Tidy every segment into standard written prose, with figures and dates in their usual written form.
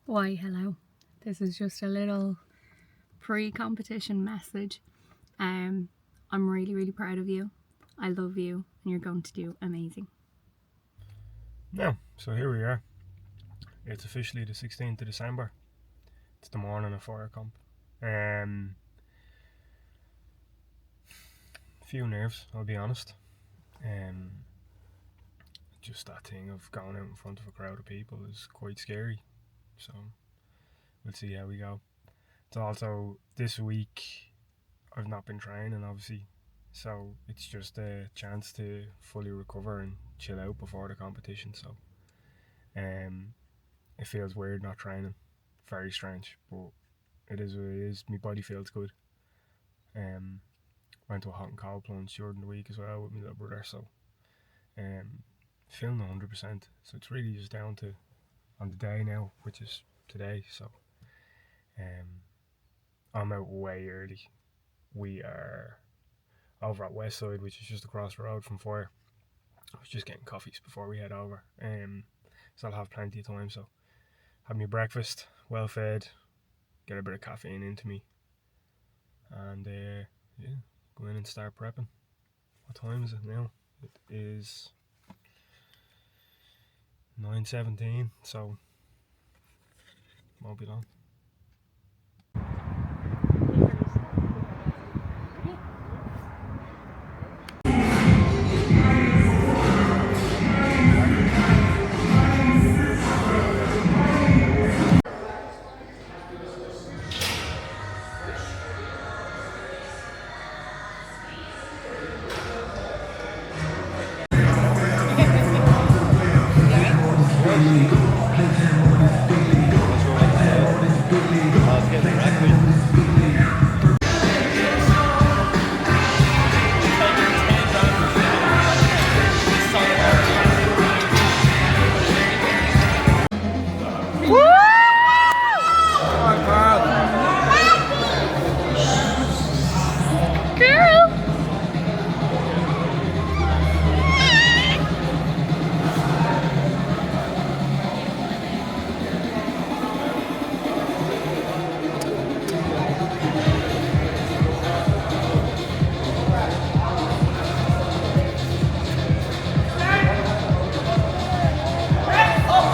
Why, hello. This is just a little pre-competition message. I'm really proud of you. I love you and you're going to do amazing. Now, so here we are. It's officially the 16th of December. It's the morning of Fyre Comp. Few nerves, I'll be honest. Just that thing of going out in front of a crowd of people is quite scary. So we'll see how we go. It's also this week I've not been training, obviously, so it's just a chance to fully recover and chill out before the competition. So it feels weird not training, very strange, but it is what it is. My body feels good. Went to a hot and cold plunge during the week as well with my little brother, so feeling 100%. So it's really just down to on the day now, which is today. So I'm out way early. We are over at Westside, which is just across the road from Fyre. I was just getting coffees before we head over, so I'll have plenty of time. So have my breakfast, well fed, get a bit of caffeine into me, and yeah, go in and start prepping. What time is it now? It is 9:17, so won't be long.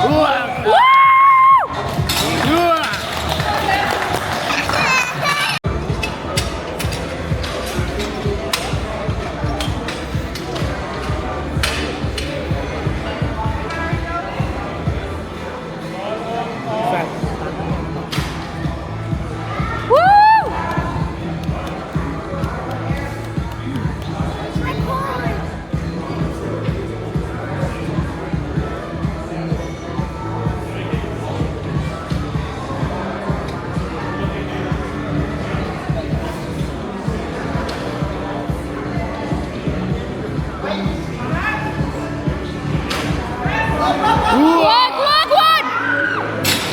Come on!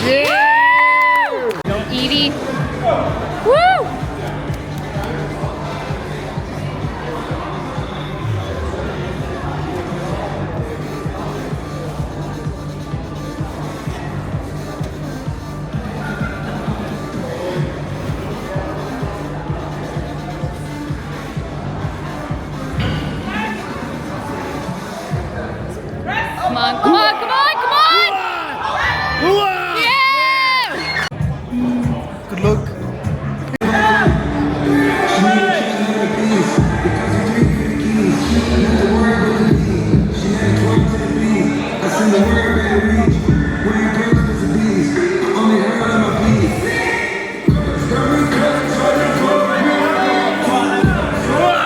Yeah! Good luck. What?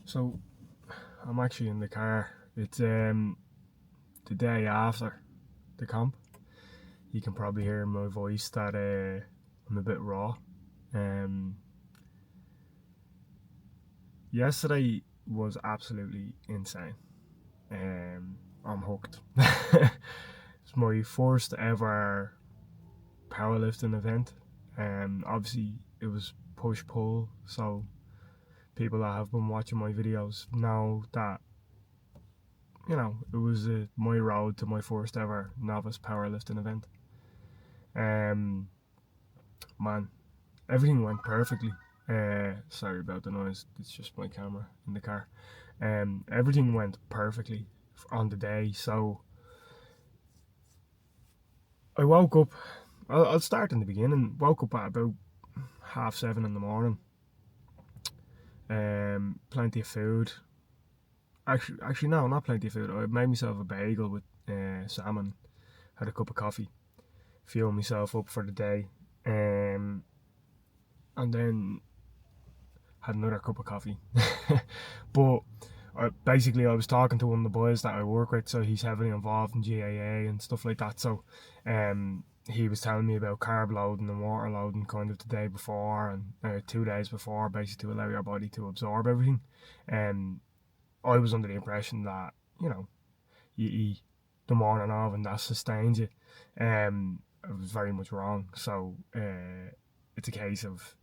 So I'm actually in the car. It's the day after the comp. You can probably hear in my voice that I'm a bit raw. Yesterday was absolutely insane. I'm hooked. It's my first ever powerlifting event. Obviously it was push-pull, so people that have been watching my videos know that, you know, it was my road to my first ever novice powerlifting event. Man, everything went perfectly. Sorry about the noise, it's just my camera in the car. Everything went perfectly on the day. So I woke up, I'll start in the beginning. Woke up at about 7:30 in the morning. Plenty of food. Actually no, not plenty of food. I made myself a bagel with salmon, had a cup of coffee, fueled myself up for the day, and then had another cup of coffee. But basically I was talking to one of the boys that I work with, so he's heavily involved in GAA and stuff like that, so he was telling me about carb loading and water loading kind of the day before and 2 days before, basically to allow your body to absorb everything. I was under the impression that, you know, you eat the morning of and that sustains you. I was very much wrong. So it's a case of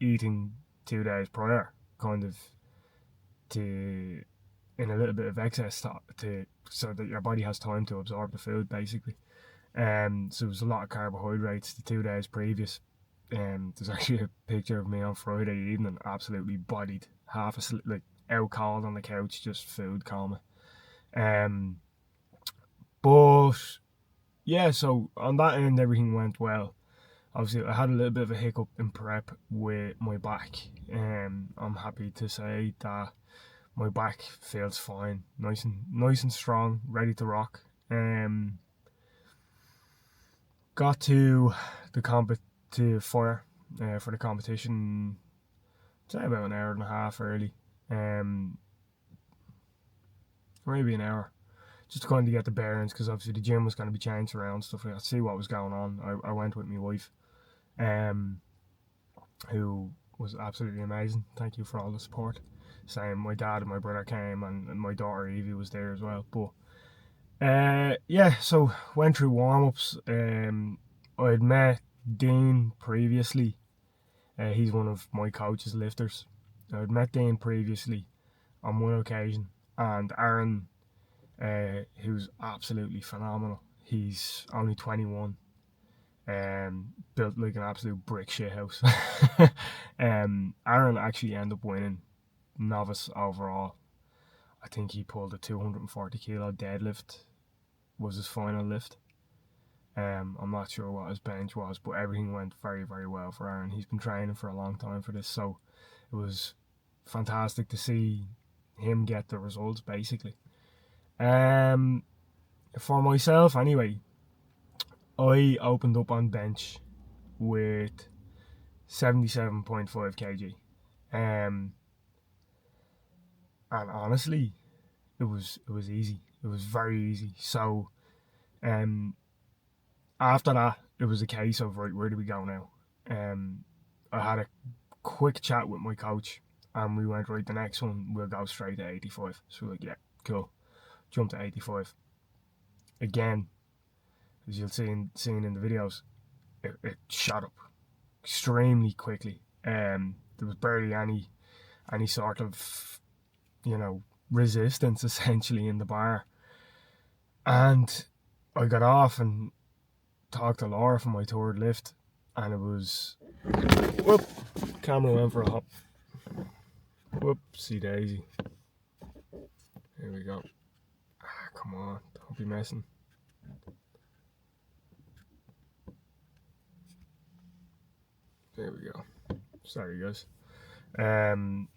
eating 2 days prior, kind of in a little bit of excess so that your body has time to absorb the food, basically. So there was a lot of carbohydrates the 2 days previous. There's actually a picture of me on Friday evening, absolutely bodied, half asleep, like out cold on the couch, just food coma. But yeah, so on that end everything went well. Obviously I had a little bit of a hiccup in prep with my back. I'm happy to say that my back feels fine, nice and strong, ready to rock. Got to the Fyre for the competition, say about an hour and a half early, maybe an hour, just to kind of get the bearings, because obviously the gym was going to be changed around, stuff like that, see what was going on. I went with my wife, who was absolutely amazing. Thank you for all the support. Same, my dad and my brother came, and my daughter Evie was there as well. But yeah, so went through warm-ups. I had met Dean previously. He's one of my coach's lifters. I had met Dean previously on one occasion, and Aaron, who's absolutely phenomenal. He's only 21. Built like an absolute brick shit house. Aaron actually ended up winning novice overall. I think he pulled a 240 kilo deadlift was his final lift. I'm not sure what his bench was, but everything went very, very well for Aaron. He's been training for a long time for this, so it was fantastic to see him get the results, basically. For myself, anyway, I opened up on bench with 77.5 kg. And honestly, it was easy. It was very easy. So, after that, it was a case of, right, where do we go now? I had a quick chat with my coach, and we went, right, the next one, we'll go straight to 85. So we're like, yeah, cool. Jump to 85. Again, as you'll see in the videos, it shot up extremely quickly. There was barely any sort of, resistance essentially in the bar. And I got off and talked to Laura for my third lift, and it was, whoop, camera went for a hop. Whoopsie daisy. Here we go. Come on, don't be messing. There we go. Sorry guys. I'm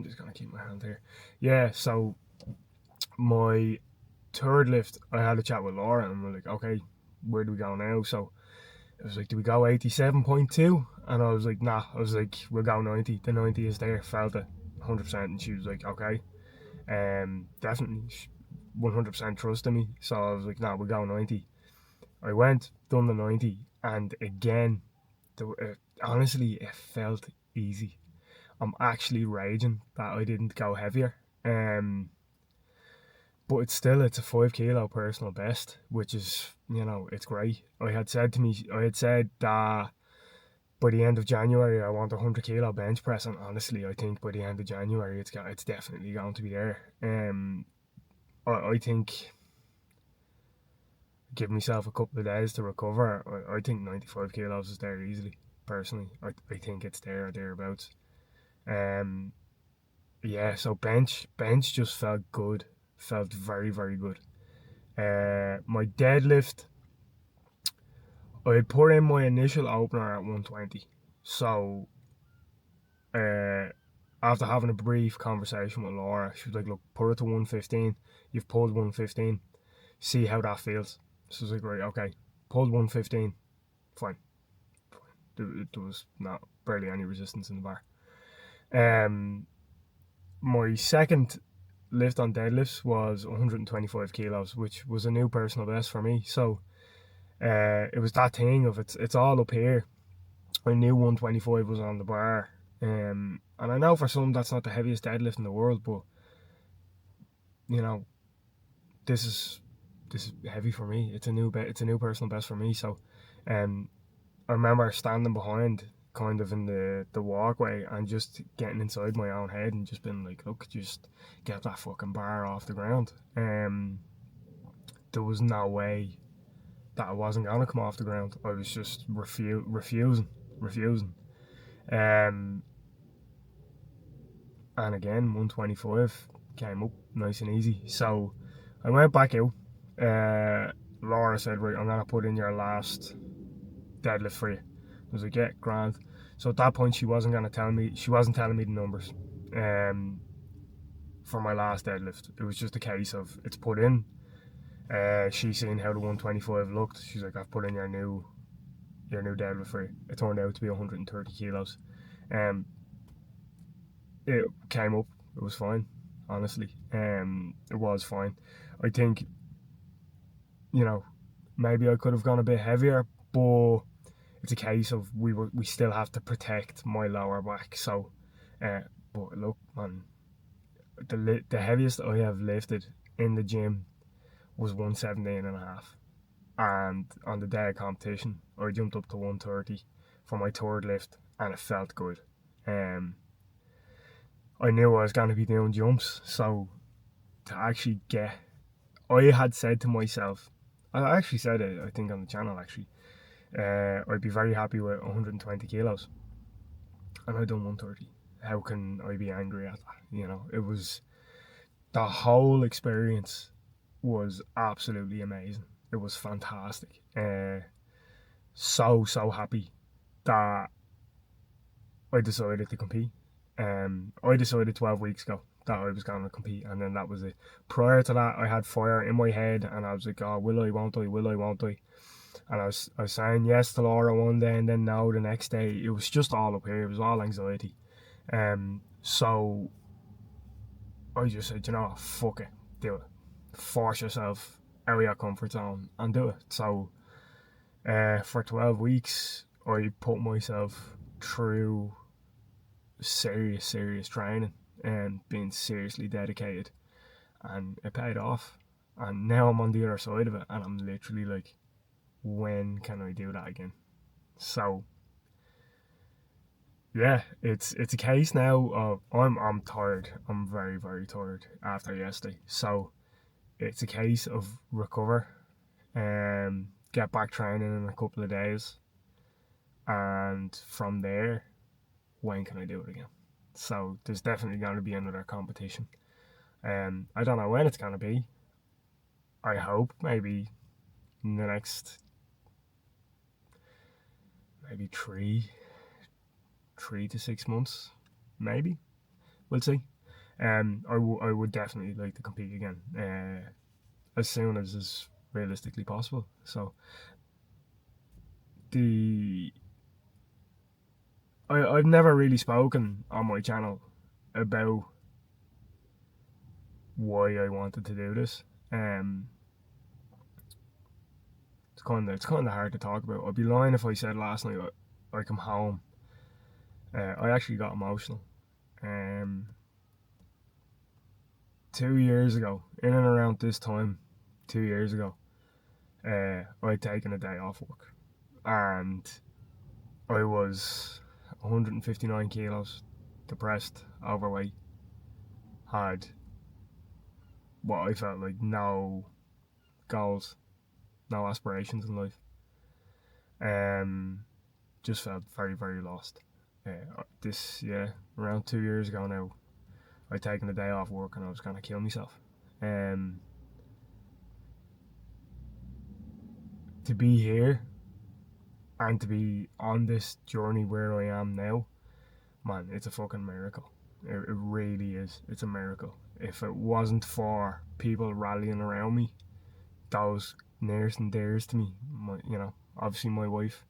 just gonna keep my hand here. Yeah, so my third lift, I had a chat with Laura, and we're like, okay, where do we go now? So it was like, do we go 87.2? And I was like, nah. I was like, we'll go 90. The 90 is there. Felt it 100%. And she was like, okay, definitely 100% trusted me. So I was like, nah, we'll go 90. I went, done the 90, and again, honestly, it felt easy. I'm actually raging that I didn't go heavier. But it's a 5 kilo personal best, which is, it's great. I had said that by the end of January I want 100 kilo bench press, and honestly, I think by the end of January it's definitely going to be there. I think, give myself a couple of days to recover. I think 95 kilos is there easily. Personally, I think it's there or thereabouts. Yeah, so bench just felt good. Felt very, very good. My deadlift, I had put in my initial opener at 120. So, after having a brief conversation with Laura, she was like, look, put it to 115. You've pulled 115. See how that feels. So I was like, right, okay. Pulled 115. Fine. There was barely any resistance in the bar. My second lift on deadlifts was 125 kilos, which was a new personal best for me. So it was that thing of it's all up here. I knew 125 was on the bar, and I know for some that's not the heaviest deadlift in the world, but this is heavy for me. It's a new personal best for me. So I remember standing behind, kind of in the walkway, and just getting inside my own head and just being like, look, just get that fucking bar off the ground. There was no way that I wasn't gonna come off the ground. I was just refusing. And again, 125 came up nice and easy. So I went back out. Laura said, right, I'm gonna put in your last deadlift for you. I was like, yeah, grand. So at that point, she wasn't telling me the numbers for my last deadlift. It was just a case of it's put in. She seen how the 125 looked. She's like, I've put in your new deadlift for you. It turned out to be 130 kilos. It came up. It was fine, honestly. It was fine. I think, maybe I could have gone a bit heavier, but it's a case of we still have to protect my lower back. So, but look, man, the heaviest I have lifted in the gym was 117.5, and on the day of competition I jumped up to 130 for my third lift, and it felt good. I knew I was going to be doing jumps, so to actually I had said to myself, I actually said it, I think, on the channel, actually. I'd be very happy with 120 kilos. And I done 130. How can I be angry at that? You know, it was, the whole experience was absolutely amazing. It was fantastic. So happy that I decided to compete. I decided 12 weeks ago that I was going to compete, and then that was it. Prior to that, I had Fyre in my head, and I was like, oh, will I, won't I, will I, won't I? And I was saying yes to Laura one day and then no the next day. It was just all up here. It was all anxiety. So I just said, you know what, fuck it, do it. Force yourself out of your comfort zone and do it. So for 12 weeks, I put myself through serious training and being seriously dedicated, and it paid off. And now I'm on the other side of it, and I'm literally like, when can I do that again? So yeah, it's a case now of I'm tired. I'm very tired after yesterday. So it's a case of recover and get back training in a couple of days, and from there, when can I do it again? So there's definitely going to be another competition. I don't know when it's going to be. I hope maybe in the next maybe three to 6 months, maybe. We'll see. I would definitely like to compete again as soon as is realistically possible. So I've never really spoken on my channel about why I wanted to do this. It's kind of hard to talk about. I'd be lying if I said last night I come home. I actually got emotional. 2 years ago, in and around this time, 2 years ago, I'd taken a day off work, and I was 159 kilos, depressed, overweight, had what I felt like no goals, no aspirations in life. Just felt very lost. Around 2 years ago now, I'd taken a day off work and I was gonna kill myself. To be here and to be on this journey where I am now, man, it's a fucking miracle. It really is. It's a miracle. If it wasn't for people rallying around me, those nearest and dearest to me, obviously my wife,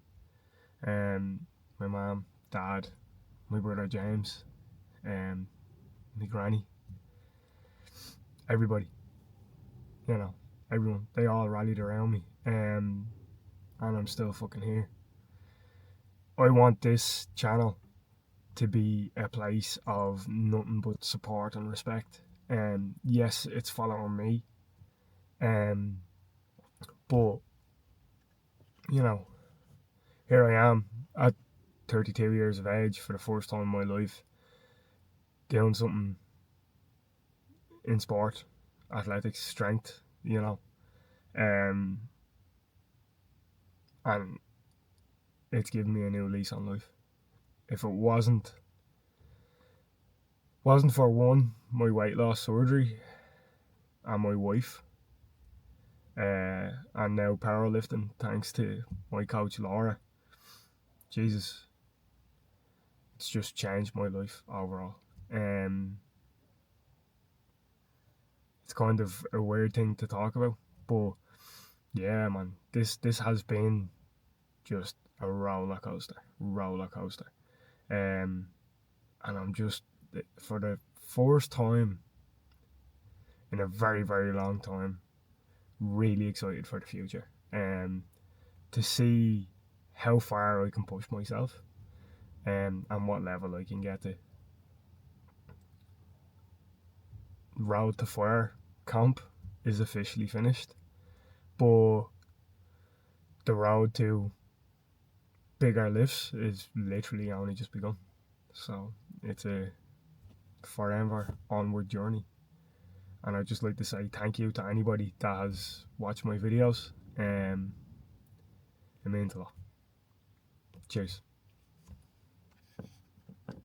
my mum, dad, my brother James, my granny, everybody, everyone, they all rallied around me, and I'm still fucking here. I want this channel to be a place of nothing but support and respect. Yes, it's following me, but here I am at 32 years of age for the first time in my life, doing something in sport, athletics, strength, and it's given me a new lease on life. If it wasn't for one, my weight loss surgery, and my wife, and now powerlifting, thanks to my coach Laura, Jesus, it's just changed my life overall. It's kind of a weird thing to talk about, but yeah, man, this has been just a roller coaster. And I'm just, for the first time in a very long time, really excited for the future, to see how far I can push myself, and what level I can get to. Road to Fyre Comp is officially finished, but the road to bigger lifts is literally only just begun. So it's a forever onward journey, and I'd just like to say thank you to anybody that has watched my videos. It means a lot. Cheers.